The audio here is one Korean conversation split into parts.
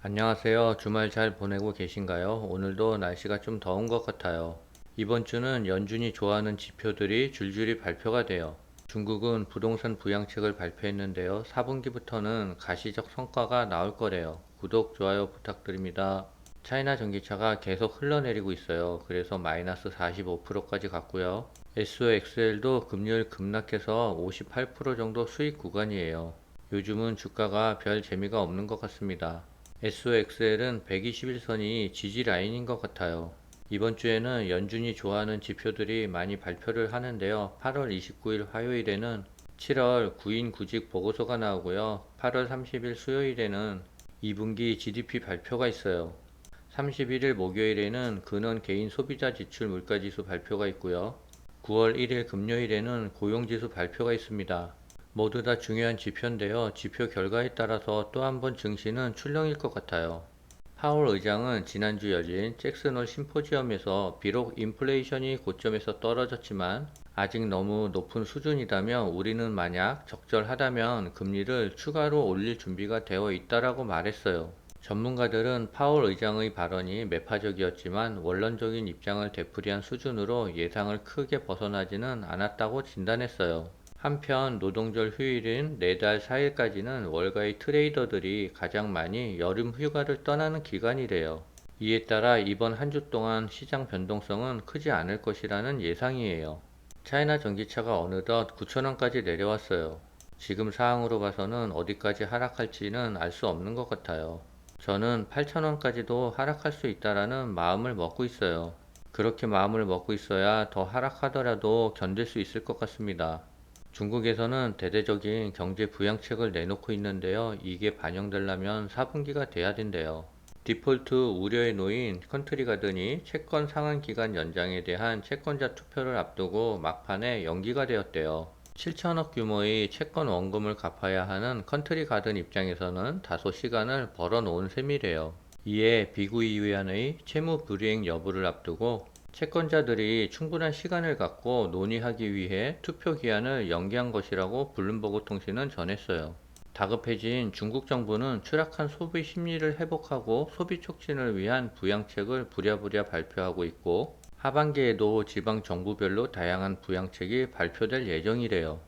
안녕하세요. 주말 잘 보내고 계신가요? 오늘도 날씨가 좀 더운 것 같아요. 이번 주는 연준이 좋아하는 지표들이 줄줄이 발표가 돼요. 중국은 부동산 부양책을 발표했는데요. 4분기부터는 가시적 성과가 나올 거래요. 구독, 좋아요 부탁드립니다. 차이나 전기차가 계속 흘러내리고 있어요. 그래서 마이너스 45%까지 갔고요. SOXL도 금요일 급락해서 58% 정도 수익 구간이에요. 요즘은 주가가 별 재미가 없는 것 같습니다. SOXL은 121선이 지지 라인인 것 같아요. 이번 주에는 연준이 좋아하는 지표들이 많이 발표를 하는데요. 8월 29일 화요일에는 7월 구인 구직 보고서가 나오고요. 8월 30일 수요일에는 2분기 GDP 발표가 있어요. 31일 목요일에는 근원 개인 소비자 지출 물가지수 발표가 있고요. 9월 1일 금요일에는 고용지수 발표가 있습니다. 모두 다 중요한 지표인데요. 지표 결과에 따라서 또 한 번 증시는 출렁일 것 같아요. 파월 의장은 지난주 열린 잭슨홀 심포지엄에서 비록 인플레이션이 고점에서 떨어졌지만 아직 너무 높은 수준이다며 우리는 만약 적절하다면 금리를 추가로 올릴 준비가 되어 있다라고 말했어요. 전문가들은 파월 의장의 발언이 매파적이었지만 원론적인 입장을 되풀이한 수준으로 예상을 크게 벗어나지는 않았다고 진단했어요. 한편 노동절 휴일인 내달 4일까지는 월가의 트레이더들이 가장 많이 여름 휴가를 떠나는 기간이래요. 이에 따라 이번 한 주 동안 시장 변동성은 크지 않을 것이라는 예상이에요. 차이나 전기차가 어느덧 9,000원까지 내려왔어요. 지금 상황으로 봐서는 어디까지 하락할지는 알 수 없는 것 같아요. 저는 8,000원까지도 하락할 수 있다라는 마음을 먹고 있어요. 그렇게 마음을 먹고 있어야 더 하락하더라도 견딜 수 있을 것 같습니다. 중국에서는 대대적인 경제 부양책을 내놓고 있는데요. 이게 반영되려면 4분기가 돼야 된대요. 디폴트 우려에 놓인 컨트리가든이 채권 상환 기간 연장에 대한 채권자 투표를 앞두고 막판에 연기가 되었대요. 7천억 규모의 채권 원금을 갚아야 하는 컨트리 가든 입장에서는 다소 시간을 벌어놓은 셈이래요. 이에 비구의위원의 채무 불이행 여부를 앞두고 채권자들이 충분한 시간을 갖고 논의하기 위해 투표 기한을 연기한 것이라고 블룸버그 통신은 전했어요. 다급해진 중국 정부는 추락한 소비 심리를 회복하고 소비 촉진을 위한 부양책을 부랴부랴 발표하고 있고 하반기에도 지방 정부별로 다양한 부양책이 발표될 예정이래요.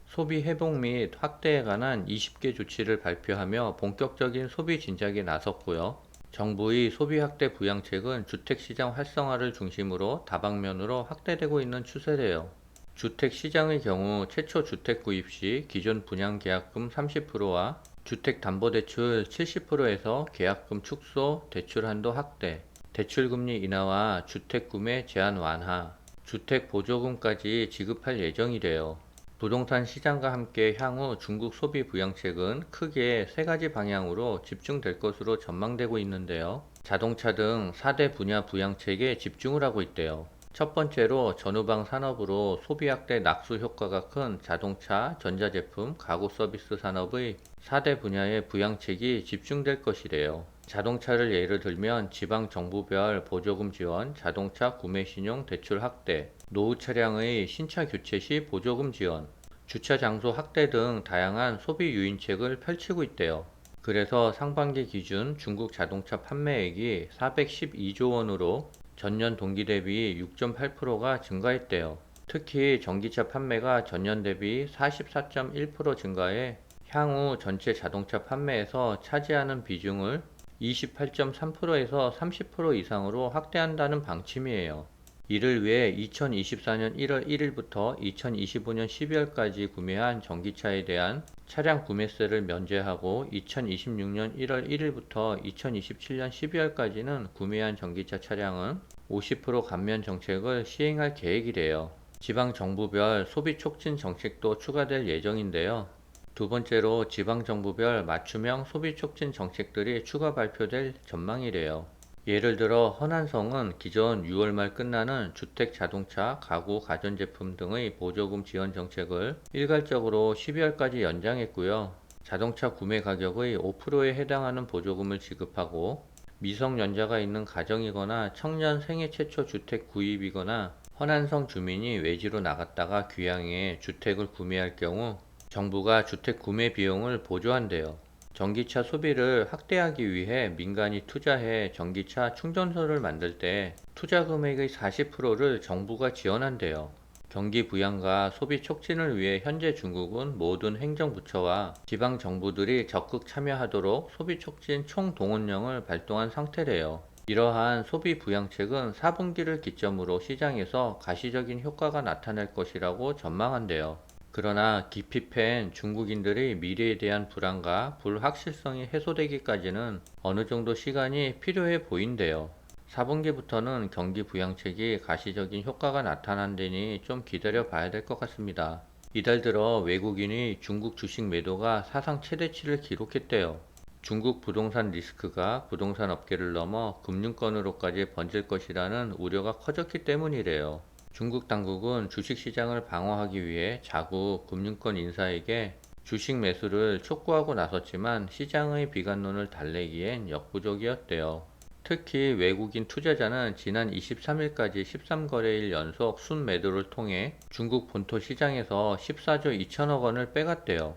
소비 회복 및 확대에 관한 20개 조치를 발표하며 본격적인 소비 진작에 나섰고요. 정부의 소비 확대 부양책은 주택시장 활성화를 중심으로 다방면으로 확대되고 있는 추세래요. 주택시장의 경우 최초 주택 구입 시 기존 분양계약금 30%와 주택담보대출 70%에서 계약금 축소, 대출 한도 확대, 대출금리 인하와 주택구매 제한 완화, 주택보조금까지 지급할 예정이래요. 부동산 시장과 함께 향후 중국 소비 부양책은 크게 세 가지 방향으로 집중될 것으로 전망되고 있는데요. 자동차 등 4대 분야 부양책에 집중을 하고 있대요. 첫 번째로 전후방 산업으로 소비 확대 낙수 효과가 큰 자동차, 전자제품, 가구 서비스 산업의 4대 분야의 부양책이 집중될 것이래요. 자동차를 예를 들면 지방 정부별 보조금 지원, 자동차 구매 신용 대출 확대, 노후 차량의 신차 교체 시 보조금 지원, 주차 장소 확대 등 다양한 소비 유인책을 펼치고 있대요. 그래서 상반기 기준 중국 자동차 판매액이 412조 원으로 전년 동기 대비 6.8%가 증가했대요. 특히 전기차 판매가 전년 대비 44.1% 증가해 향후 전체 자동차 판매에서 차지하는 비중을 28.3%에서 30% 이상으로 확대한다는 방침이에요. 이를 위해 2024년 1월 1일부터 2025년 12월까지 구매한 전기차에 대한 차량 구매세를 면제하고 2026년 1월 1일부터 2027년 12월까지는 구매한 전기차 차량은 50% 감면 정책을 시행할 계획이래요. 지방 정부별 소비 촉진 정책도 추가될 예정인데요. 두 번째로 지방 정부별 맞춤형 소비 촉진 정책들이 추가 발표될 전망이래요. 예를 들어 허난성은 기존 6월 말 끝나는 주택, 자동차, 가구, 가전제품 등의 보조금 지원 정책을 일괄적으로 12월까지 연장했고요. 자동차 구매 가격의 5%에 해당하는 보조금을 지급하고 미성년자가 있는 가정이거나 청년 생애 최초 주택 구입이거나 허난성 주민이 외지로 나갔다가 귀향해 주택을 구매할 경우 정부가 주택 구매 비용을 보조한대요. 전기차 소비를 확대하기 위해 민간이 투자해 전기차 충전소를 만들 때 투자 금액의 40%를 정부가 지원한대요. 경기 부양과 소비 촉진을 위해 현재 중국은 모든 행정부처와 지방 정부들이 적극 참여하도록 소비 촉진 총동원령을 발동한 상태래요. 이러한 소비 부양책은 4분기를 기점으로 시장에서 가시적인 효과가 나타날 것이라고 전망한대요. 그러나 깊이 팬 중국인들의 미래에 대한 불안과 불확실성이 해소되기까지는 어느 정도 시간이 필요해 보인대요. 4분기부터는 경기 부양책이 가시적인 효과가 나타난다니 좀 기다려 봐야 될 것 같습니다. 이달 들어 외국인이 중국 주식 매도가 사상 최대치를 기록했대요. 중국 부동산 리스크가 부동산 업계를 넘어 금융권으로까지 번질 것이라는 우려가 커졌기 때문이래요. 중국 당국은 주식시장을 방어하기 위해 자국 금융권 인사에게 주식 매수를 촉구하고 나섰지만 시장의 비관론을 달래기엔 역부족이었대요. 특히 외국인 투자자는 지난 23일까지 13거래일 연속 순매도를 통해 중국 본토 시장에서 14조 2천억 원을 빼갔대요.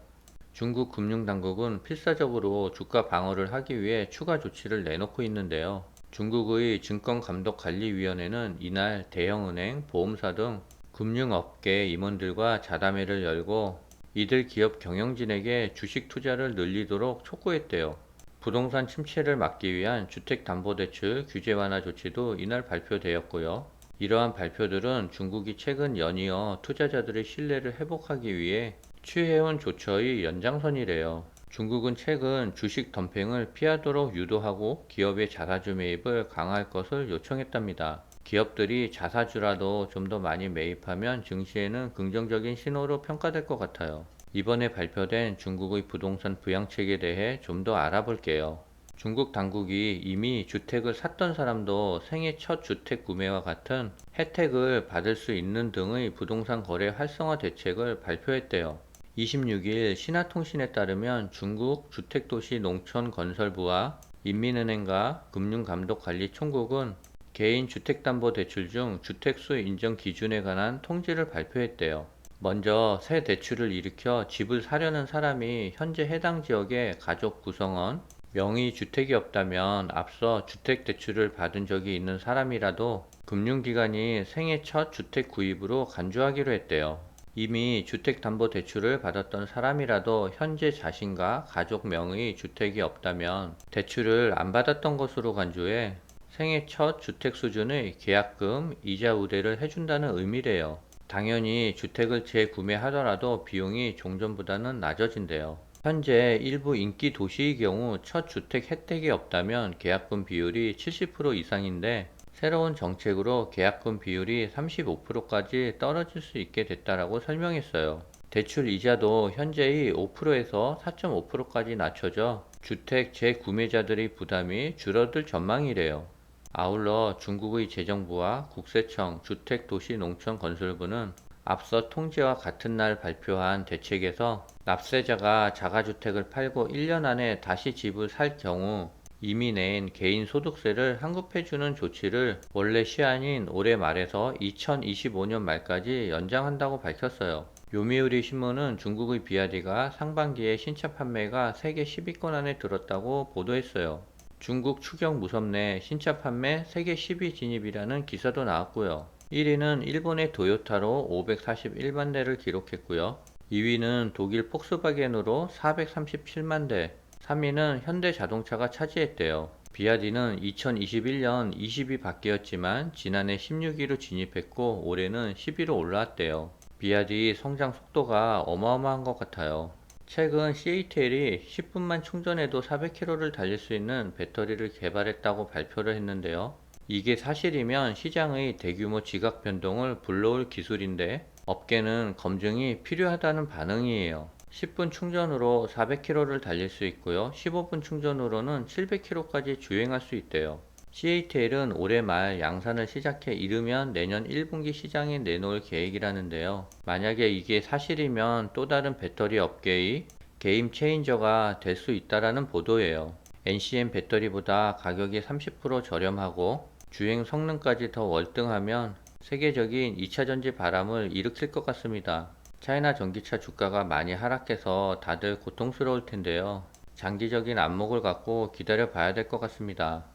중국 금융당국은 필사적으로 주가 방어를 하기 위해 추가 조치를 내놓고 있는데요. 중국의 증권감독관리위원회는 이날 대형은행, 보험사 등 금융업계 임원들과 자담회를 열고 이들 기업 경영진에게 주식 투자를 늘리도록 촉구했대요. 부동산 침체를 막기 위한 주택담보대출 규제 완화 조치도 이날 발표되었고요. 이러한 발표들은 중국이 최근 연이어 투자자들의 신뢰를 회복하기 위해 취해온 조처의 연장선이래요. 중국은 최근 주식 덤핑을 피하도록 유도하고 기업의 자사주 매입을 강화할 것을 요청했답니다. 기업들이 자사주라도 좀 더 많이 매입하면 증시에는 긍정적인 신호로 평가될 것 같아요. 이번에 발표된 중국의 부동산 부양책에 대해 좀 더 알아볼게요. 중국 당국이 이미 주택을 샀던 사람도 생애 첫 주택 구매와 같은 혜택을 받을 수 있는 등의 부동산 거래 활성화 대책을 발표했대요. 26일 신화통신에 따르면 중국 주택도시농촌건설부와 인민은행과 금융감독관리총국은 개인 주택담보대출 중 주택수 인정 기준에 관한 통지를 발표했대요. 먼저 새 대출을 일으켜 집을 사려는 사람이 현재 해당 지역의 가족 구성원, 명의 주택이 없다면 앞서 주택대출을 받은 적이 있는 사람이라도 금융기관이 생애 첫 주택 구입으로 간주하기로 했대요. 이미 주택담보대출을 받았던 사람이라도 현재 자신과 가족 명의 주택이 없다면 대출을 안 받았던 것으로 간주해 생애 첫 주택 수준의 계약금, 이자 우대를 해준다는 의미래요. 당연히 주택을 재구매하더라도 비용이 종전보다는 낮아진대요. 현재 일부 인기 도시의 경우 첫 주택 혜택이 없다면 계약금 비율이 70% 이상인데 새로운 정책으로 계약금 비율이 35%까지 떨어질 수 있게 됐다라고 설명했어요. 대출 이자도 현재의 5%에서 4.5%까지 낮춰져 주택 재구매자들의 부담이 줄어들 전망이래요. 아울러 중국의 재정부와 국세청 주택도시농촌건설부는 앞서 통지와 같은 날 발표한 대책에서 납세자가 자가주택을 팔고 1년 안에 다시 집을 살 경우 이미 낸 개인소득세를 환급해주는 조치를 원래 시한인 올해 말에서 2025년 말까지 연장한다고 밝혔어요. 요미우리 신문은 중국의 비아디가 상반기에 신차 판매가 세계 10위권 안에 들었다고 보도했어요. 중국 추경 무섭네 신차 판매 세계 10위 진입이라는 기사도 나왔고요. 1위는 일본의 도요타로 541만 대를 기록했고요. 2위는 독일 폭스바겐으로 437만 대, 3위는 현대자동차가 차지했대요. 비아디는 2021년 20위 밖이었지만 지난해 16위로 진입했고 올해는 10위로 올라왔대요. 비아디 성장 속도가 어마어마한 것 같아요. 최근 CATL이 10분만 충전해도 400km를 달릴 수 있는 배터리를 개발했다고 발표를 했는데요. 이게 사실이면 시장의 대규모 지각 변동을 불러올 기술인데 업계는 검증이 필요하다는 반응이에요. 10분 충전으로 400km를 달릴 수 있고요. 15분 충전으로는 700km까지 주행할 수 있대요. CATL은 올해 말 양산을 시작해 이르면 내년 1분기 시장에 내놓을 계획이라는데요. 만약에 이게 사실이면 또 다른 배터리 업계의 게임 체인저가 될 수 있다라는 보도예요. NCM 배터리보다 가격이 30% 저렴하고 주행 성능까지 더 월등하면 세계적인 2차전지 바람을 일으킬 것 같습니다. 차이나 전기차 주가가 많이 하락해서 다들 고통스러울 텐데요. 장기적인 안목을 갖고 기다려 봐야 될 것 같습니다.